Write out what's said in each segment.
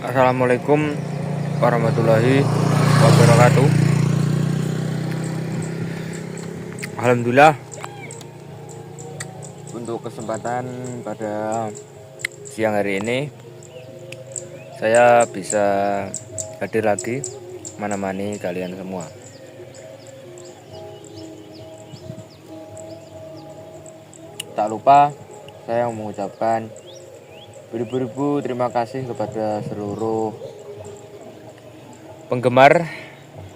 Assalamualaikum warahmatullahi wabarakatuh. Alhamdulillah, untuk kesempatan pada siang hari ini saya bisa hadir lagi menemani kalian semua. Tak lupa saya mengucapkan beribu-ribu terima kasih kepada seluruh penggemar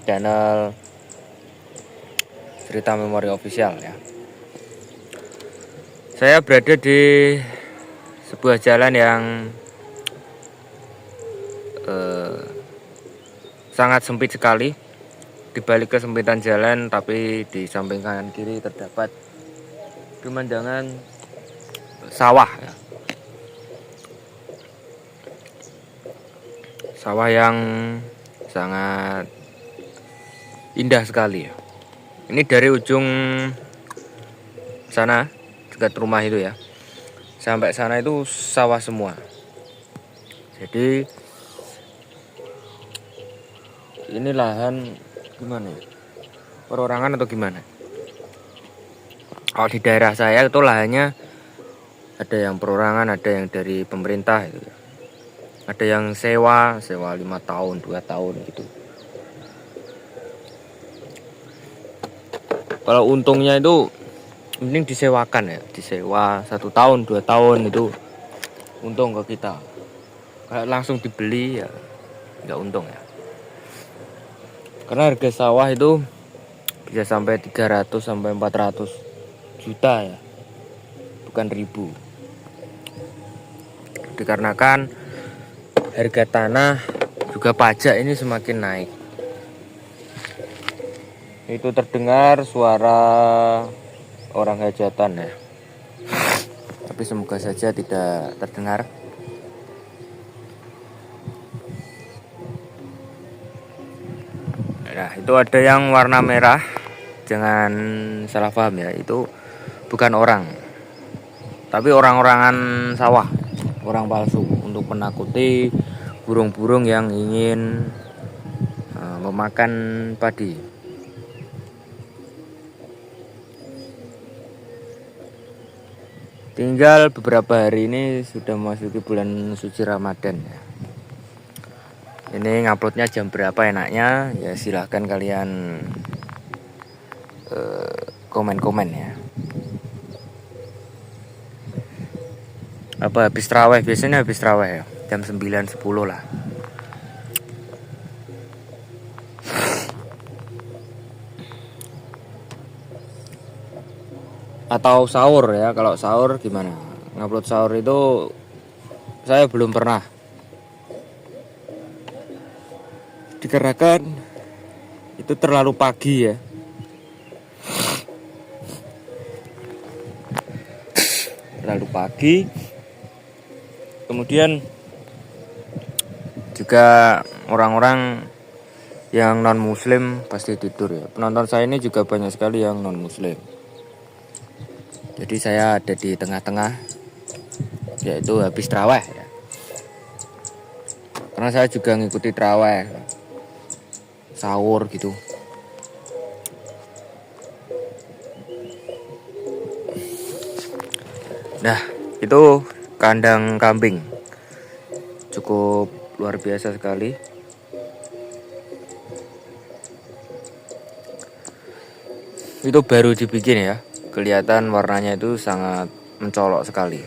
channel Cerita Memori Official ya. Saya berada di sebuah jalan yang sangat sempit sekali. Di balik kesempitan jalan, tapi di samping kanan kiri terdapat pemandangan sawah ya. Sawah yang sangat indah sekali ya. Ini dari ujung sana dekat rumah itu ya, sampai sana itu sawah semua. Jadi ini lahan gimana ya? Perorangan atau gimana? Kalau di daerah saya itu lahannya ada yang perorangan, ada yang dari pemerintah gitu. Ada yang sewa 5 tahun, 2 tahun gitu. Kalau untungnya itu mending disewakan ya, disewa 1 tahun, 2 tahun itu untung ke kita. Kalau langsung dibeli ya nggak untung ya. Karena harga sawah itu bisa sampai 300 sampai 400 juta ya, bukan ribu. Dikarenakan harga tanah juga pajak ini semakin naik. Itu terdengar suara orang hajatan ya. Tapi semoga saja tidak terdengar. Nah, itu ada yang warna merah. Jangan salah paham ya, itu bukan orang. Tapi orang-orangan sawah, orang palsu untuk menakuti burung-burung yang ingin memakan padi. Tinggal beberapa hari ini sudah memasuki bulan suci Ramadan ya. Ini nguploadnya jam berapa enaknya? Ya silahkan kalian komen-komen ya. Apa habis tarawih? Biasanya habis tarawih ya, jam 9-10 lah. Atau sahur ya. Kalau sahur gimana? Ngupload sahur itu saya belum pernah. Dikarenakan itu terlalu pagi ya. Terlalu pagi. Kemudian juga orang-orang yang non muslim pasti tidur ya. Penonton saya ini juga banyak sekali yang non muslim. Jadi saya ada di tengah-tengah, yaitu habis tarawih ya. Karena saya juga ngikuti tarawih, sahur gitu. Nah, itu kandang kambing. Cukup luar biasa sekali. Itu baru dibikin ya. Kelihatan warnanya itu sangat mencolok sekali.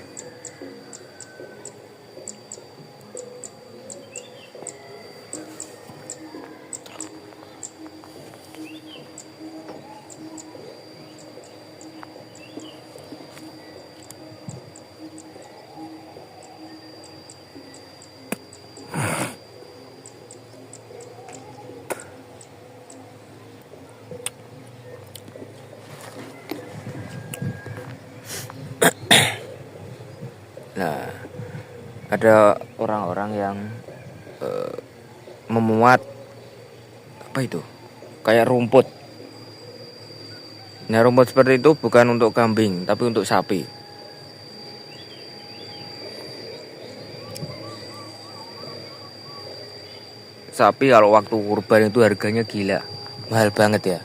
Nah, ada orang-orang yang memuat apa itu? Kayak rumput. Nah, rumput seperti itu bukan untuk kambing, tapi untuk sapi. Sapi kalau waktu kurban itu harganya gila, mahal banget ya.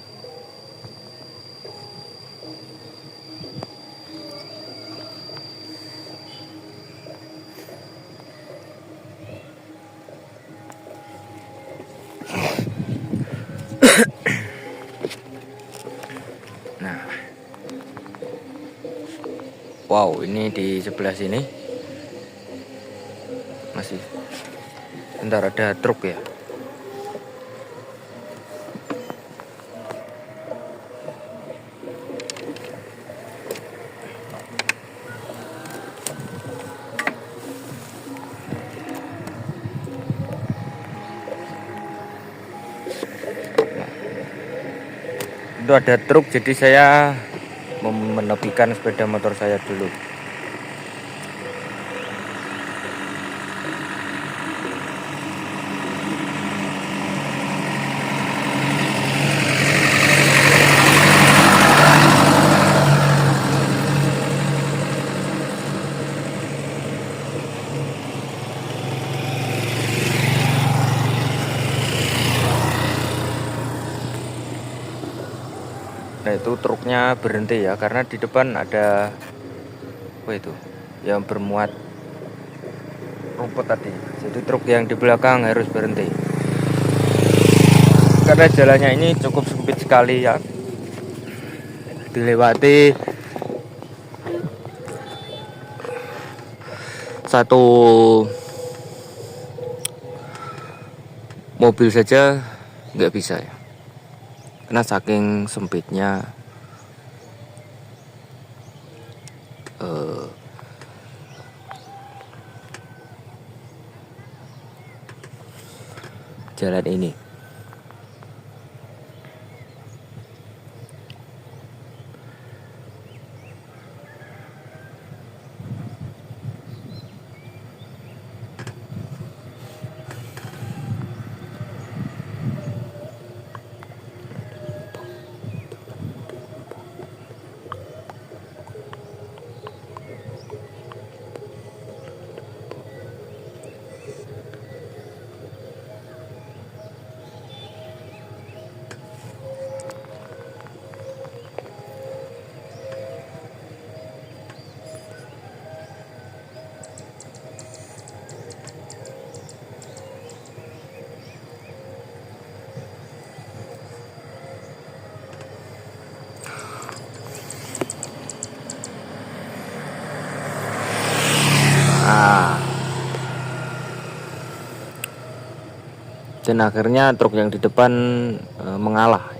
Nah, wow, ini di sebelah sini masih, bentar, ada truk ya. Itu ada truk, jadi saya menepikan sepeda motor saya dulu. Nah, itu truknya berhenti ya, karena di depan ada apa itu yang bermuat rumput tadi. Jadi truk yang di belakang harus berhenti karena jalannya ini cukup sempit sekali ya, dilewati satu mobil saja nggak bisa ya, karena saking sempitnya jalan ini. Dan akhirnya truk yang di depan mengalah.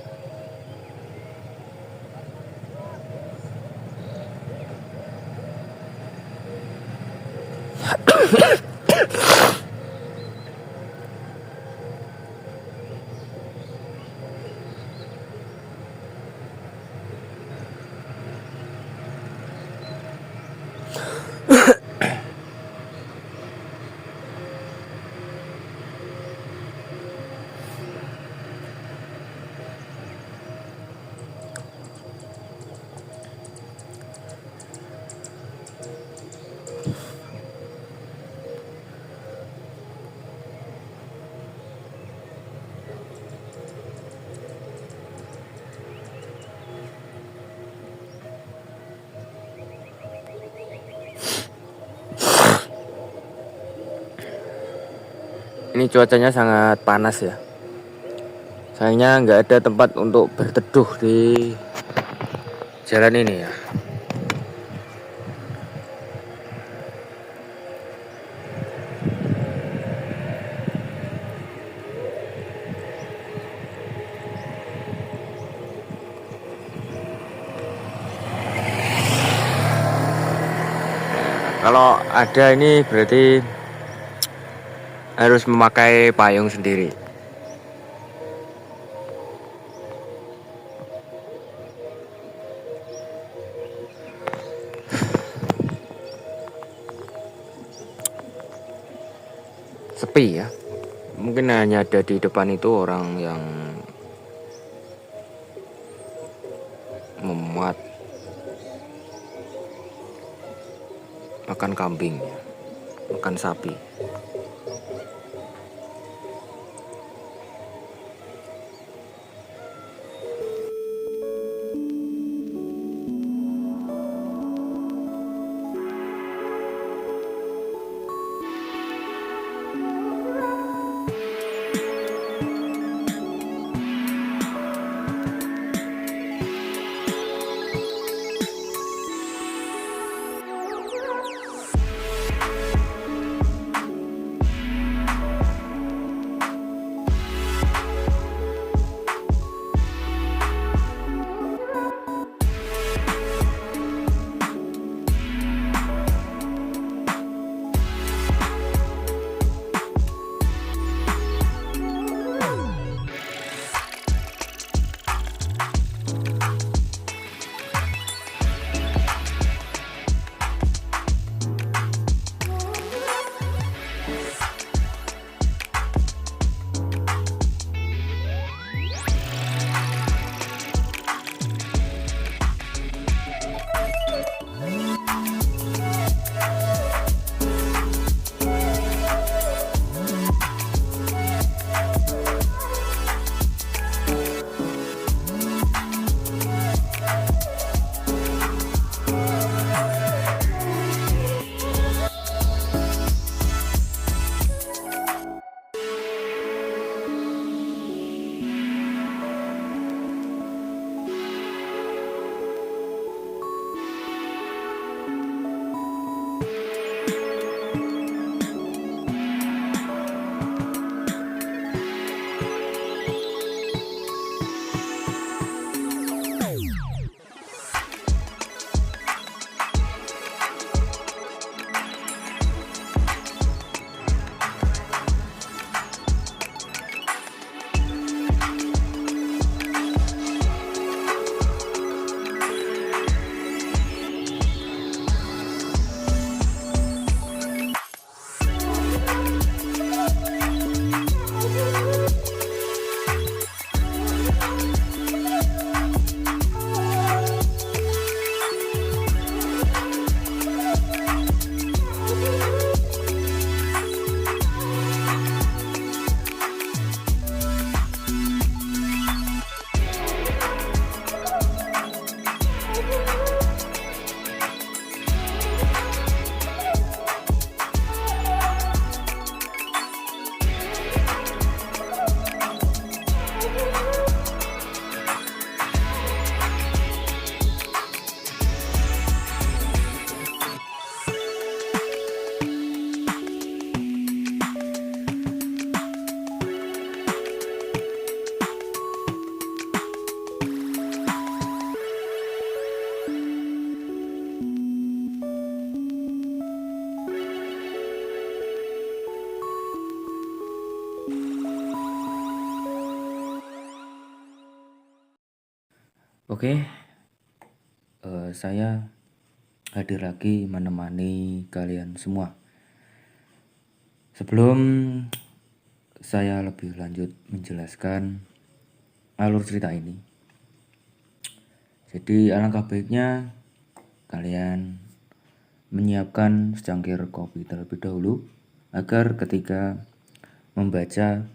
Ini cuacanya sangat panas ya. Sayangnya nggak ada tempat untuk berteduh di jalan ini ya. Kalau ada ini berarti harus memakai payung sendiri. Sepi ya. Mungkin hanya ada di depan itu orang yang makan kambing, makan sapi. Oke, saya hadir lagi menemani kalian semua. Sebelum saya lebih lanjut menjelaskan alur cerita ini, jadi alangkah baiknya kalian menyiapkan secangkir kopi terlebih dahulu agar ketika membaca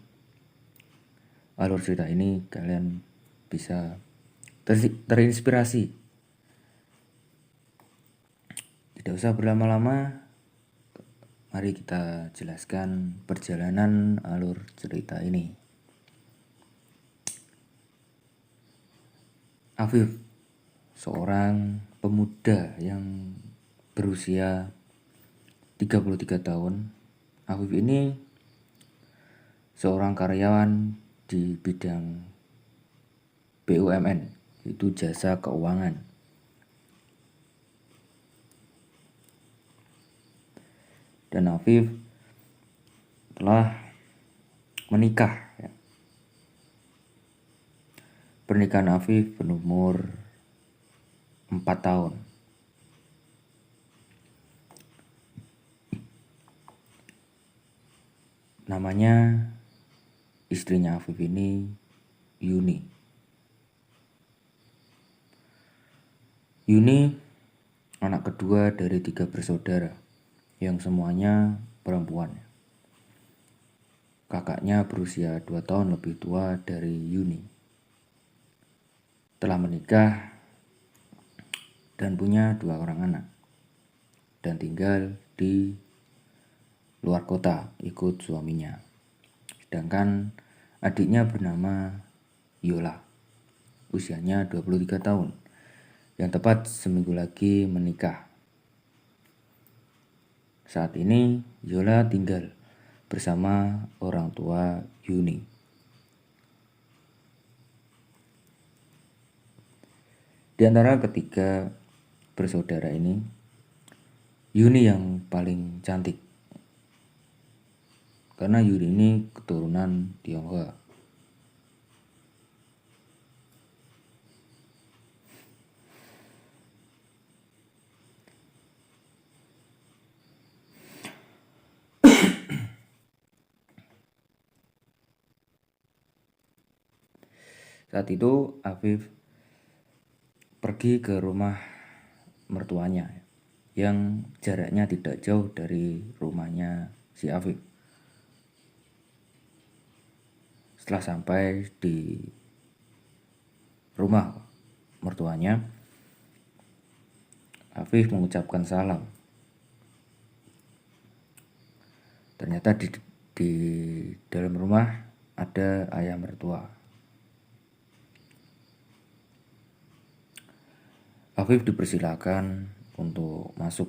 alur cerita ini kalian bisa terinspirasi. Tidak usah berlama-lama, mari kita jelaskan perjalanan alur cerita ini. Afif, seorang pemuda yang berusia 33 tahun. Afif ini seorang karyawan di bidang BUMN, itu jasa keuangan. Dan Afif telah menikah. Pernikahan Afif berumur 4 tahun. Namanya istrinya Afif ini Yuni. Yuni anak kedua dari 3 bersaudara. yang semuanya perempuan. Kakaknya berusia 2 tahun lebih tua dari Yuni. Telah menikah dan punya 2 orang anak. Dan tinggal di luar kota ikut suaminya. Sedangkan adiknya bernama Yola. Usianya 23 tahun. Yang tepat seminggu lagi menikah. Saat ini Yola tinggal bersama orang tua Yuni. Di antara ketiga bersaudara ini, Yuni yang paling cantik. Karena Yuni ini keturunan Tionghoa. Saat itu Afif pergi ke rumah mertuanya yang jaraknya tidak jauh dari rumahnya si Afif. Setelah sampai di rumah mertuanya, Afif mengucapkan salam. Ternyata di dalam rumah ada ayah mertua. Afif dipersilakan untuk masuk.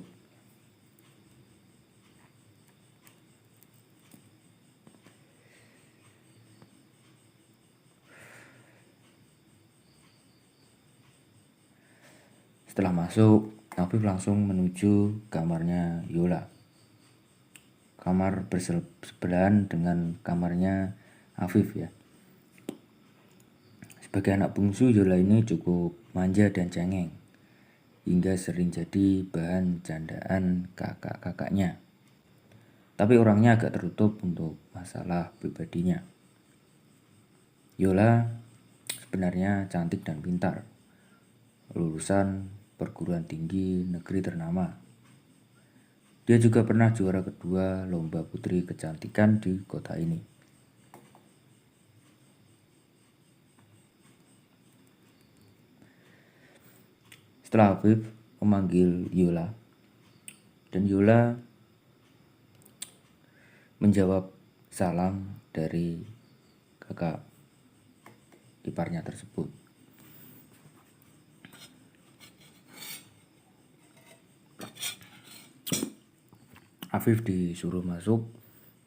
Setelah masuk, Afif langsung menuju kamarnya Yola. Kamar bersebelahan dengan kamarnya Afif ya. Sebagai anak bungsu, Yola ini cukup manja dan cengeng, hingga sering jadi bahan candaan kakak-kakaknya. Tapi orangnya agak tertutup untuk masalah pribadinya. Yola sebenarnya cantik dan pintar, lulusan perguruan tinggi negeri ternama. Dia juga pernah juara kedua lomba putri kecantikan di kota ini. Setelah Afif memanggil Yola, dan Yola menjawab salam dari kakak iparnya tersebut. Afif disuruh masuk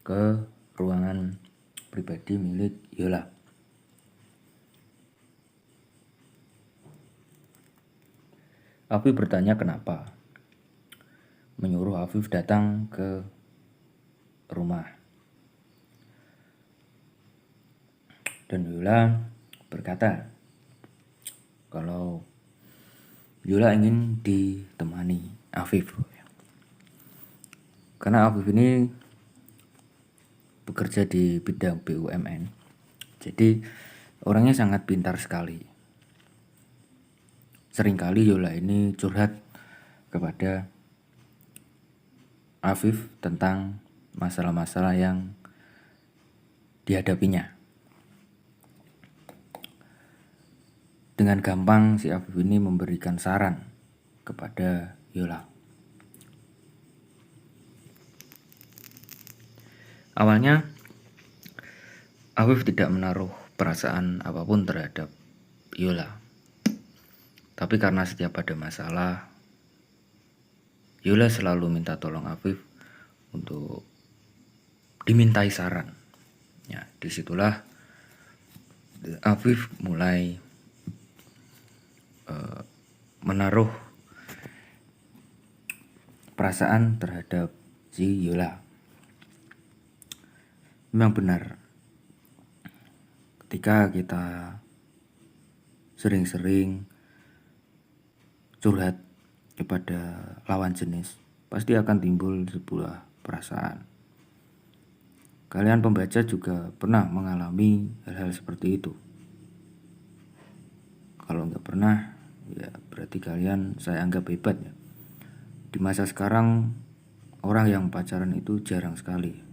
ke ruangan pribadi milik Yola. Afif bertanya kenapa, menyuruh Afif datang ke rumah. Dan Yola berkata kalau Yola ingin ditemani Afif. Karena Afif ini bekerja di bidang BUMN, jadi orangnya sangat pintar sekali. Seringkali Yola ini curhat kepada Afif tentang masalah-masalah yang dihadapinya. Dengan gampang si Afif ini memberikan saran kepada Yola. Awalnya Afif tidak menaruh perasaan apapun terhadap Yola. Tapi karena setiap ada masalah, Yola selalu minta tolong Afif untuk dimintai saran. Ya, disitulah Afif mulai menaruh perasaan terhadap si Yola. Memang benar, ketika kita sering-sering curhat kepada lawan jenis, pasti akan timbul sebuah perasaan. Kalian pembaca juga pernah mengalami hal-hal seperti itu. Kalau nggak pernah, ya berarti kalian saya anggap hebat ya. Di masa sekarang orang yang pacaran itu jarang sekali.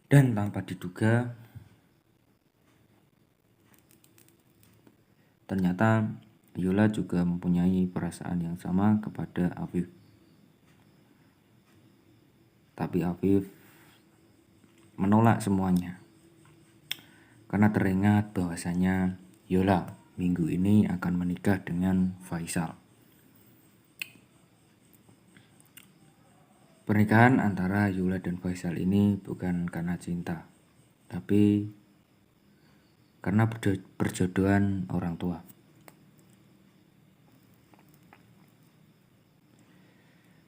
Dan tanpa diduga, ternyata Yola juga mempunyai perasaan yang sama kepada Afif. Tapi Afif menolak semuanya karena teringat bahwasanya Yola minggu ini akan menikah dengan Faisal. Pernikahan antara Yola dan Faisal ini bukan karena cinta, tapi karena perjodohan orang tua.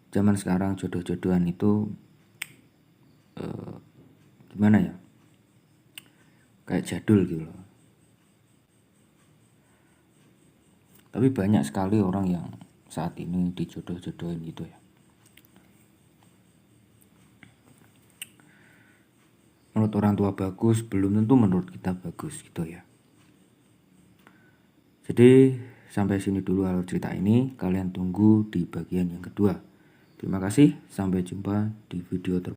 Zaman sekarang jodoh-jodohan itu gimana ya? Kayak jadul gitu loh. Tapi banyak sekali orang yang saat ini dijodoh-jodohin gitu ya. Menurut orang tua bagus, belum tentu menurut kita bagus gitu ya. Jadi sampai sini dulu alur cerita ini. Kalian tunggu di bagian yang kedua. Terima kasih, sampai jumpa di video terbaru.